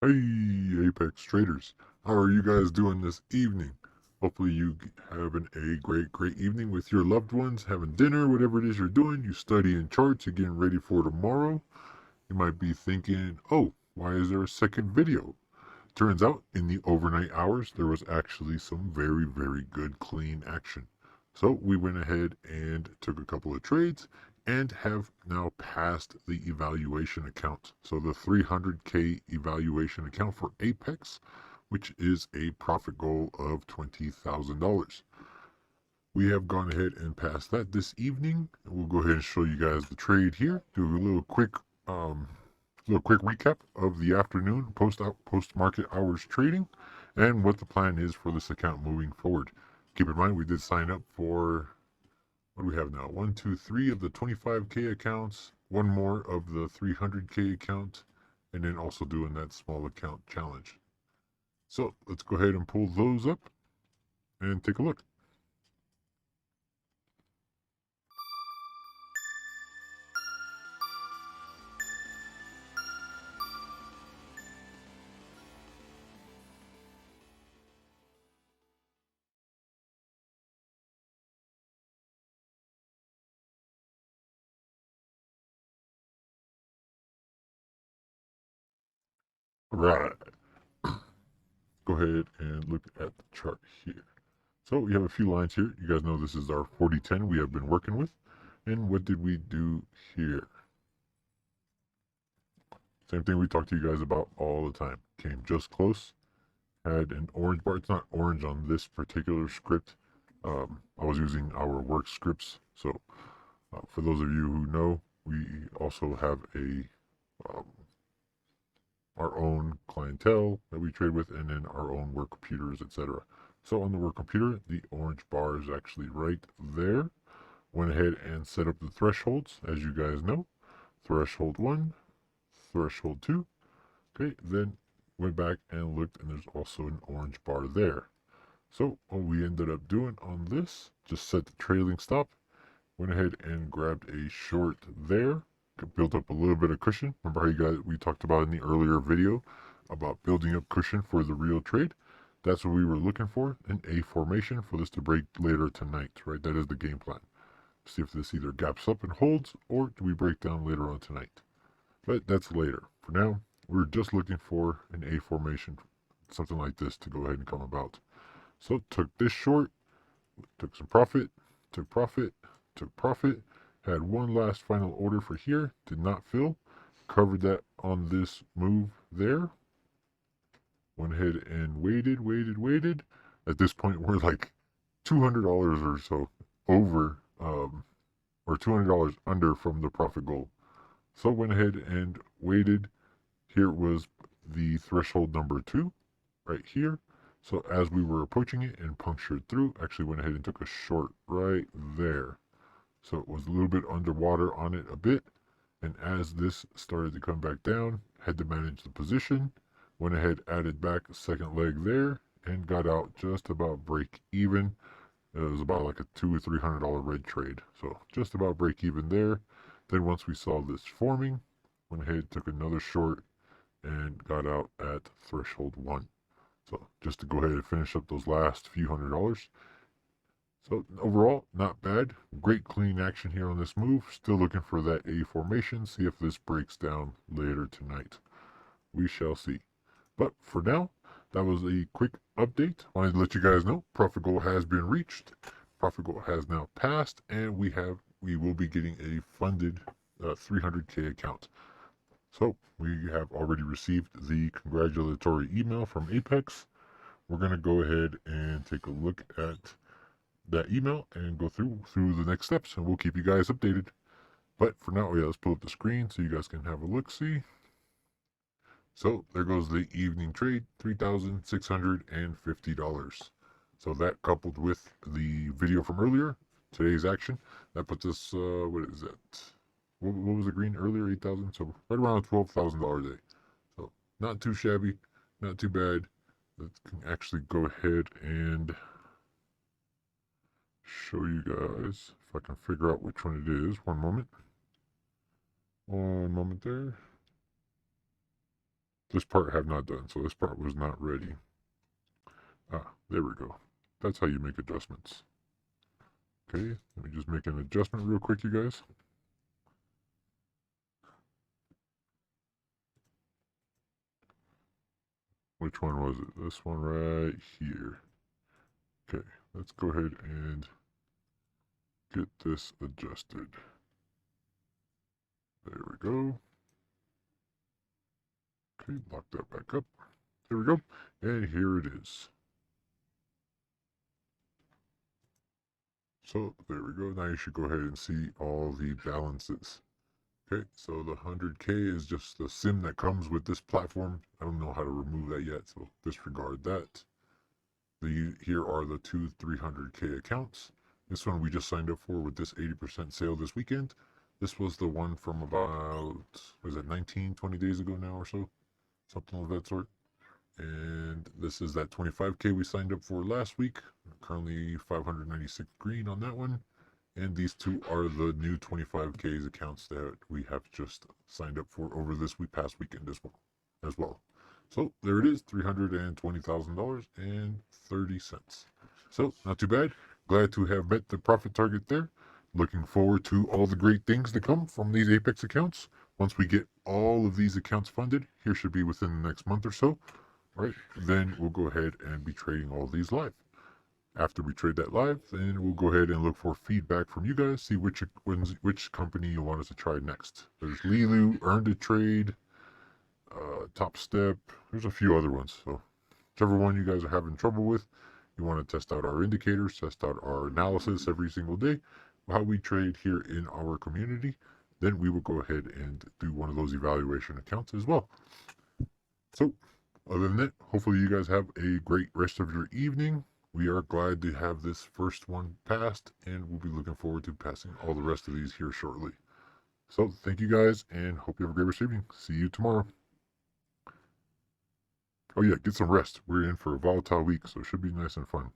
Hey, Apex traders. How are you guys doing this evening? Hopefully you having a great evening with your loved ones, having dinner, whatever it is you're doing. You studying charts, you're getting ready for tomorrow. You might be thinking, oh, why is there a second video? Turns out in the overnight hours, there was actually some very good clean action. So we went ahead and took a couple of trades and have now passed the evaluation account. So the 300K evaluation account for Apex, which is a profit goal of $20,000. We have gone ahead and passed that this evening. We'll go ahead and show you guys the trade here. Do a um, little quick recap of the afternoon post market hours trading and what the plan is for this account moving forward. Keep in mind we did sign up for what do we have now? One, two, three of the 25K accounts, one more of the 300K account, and then also doing that small account challenge. So let's go ahead and pull those up and take a look. Right. Go ahead and look at the chart here. So we have a few lines here. You guys know this is our 40-10 we have been working with. And what did we do here? Same thing we talk to you guys about all the time. Came just close. Had an orange bar. It's not orange on this particular script. I was using our work scripts. So for those of you who know, we also have um, our own clientele that we trade with, and then our own work computers, etc. So on the work computer, the orange bar is actually right there. Went ahead and set up the thresholds, as you guys know. Threshold 1, threshold 2. Okay, then went back and looked, and there's also an orange bar there. So what we ended up doing on this, just set the trailing stop, went ahead and grabbed a short there, built up a little bit of cushion. Remember how you guys we talked about in the earlier video about building up cushion for the real trade? That's what we were looking for, an A formation for this to break later tonight, right? That is the game plan. See if this either gaps up and holds, or do we break down later on tonight? But that's later. For now, we're just looking for an A formation, something like this to go ahead and come about. So took this short, took some profit, took profit, took profit, had one last final order for here, did not fill, covered that on this move there, went ahead and waited. At this point, we're like $200 or so over, or $200 under from the profit goal. So went ahead and waited. Here was the threshold number 2 right here. So as we were approaching it and punctured through, actually went ahead and took a short right there. So it was a little bit underwater on it a bit. And as this started to come back down, had to manage the position, went ahead, added back a second leg there, and got out just about break even. It was about like a $200 or $300 red trade. So just about break even there. Then once we saw this forming, went ahead, took another short, and got out at threshold 1. So just to go ahead and finish up those last few $100. So overall, not bad. Great clean action here on this move. Still looking for that A formation. See if this breaks down later tonight. We shall see. But for now, that was a quick update. Wanted to let you guys know profit goal has been reached. Profit goal has now passed, and we will be getting a funded 300K account. So we have already received the congratulatory email from Apex. We're going to go ahead and take a look at that email and go through the next steps, and we'll keep you guys updated. But for now, yeah, let's pull up the screen so you guys can have a look see. So there goes the evening trade, $3,650. So that coupled with the video from earlier, today's action, that puts us what is that? What was the green earlier? 8,000. So right around $12,000 a day. So not too shabby, not too bad. Let's actually go ahead and show you guys if I can figure out which one it is. One moment. One moment there. This part I have not done, so this part was not ready. Ah, there we go. That's how you make adjustments. Okay, let me just make an adjustment real quick, you guys. Which one was it? This one right here. Okay, let's go ahead and get this adjusted. There we go. Okay, lock that back up. There we go. And here it is. So there we go. Now you should go ahead and see all the balances. Okay, so the 100K is just the SIM that comes with this platform. I don't know how to remove that yet, so disregard that. Here are the two 300K accounts. This one we just signed up for with this 80% sale this weekend. This was the one from about, was it 19, 20 days ago now or so? Something of that sort. And this is that 25K we signed up for last week. Currently 596 green on that one. And these two are the new 25Ks accounts that we have just signed up for over this past weekend as well. So there it is, $320,000.30. So not too bad. Glad to have met the profit target there. Looking forward to all the great things to come from these Apex accounts. Once we get all of these accounts funded, here should be within the next month or so. All right, then we'll go ahead and be trading all these live. After we trade that live, then we'll go ahead and look for feedback from you guys, see which company you want us to try next. There's Lilu, Earned a Trade, Top Step. There's a few other ones. So whichever one you guys are having trouble with, you want to test out our indicators, test out our analysis every single day, how we trade here in our community, then we will go ahead and do one of those evaluation accounts as well. So other than that, hopefully you guys have a great rest of your evening. We are glad to have this first one passed, and we'll be looking forward to passing all the rest of these here shortly. So thank you guys, and hope you have a great rest of your evening. See you tomorrow. Oh yeah, get some rest. We're in for a volatile week, so it should be nice and fun.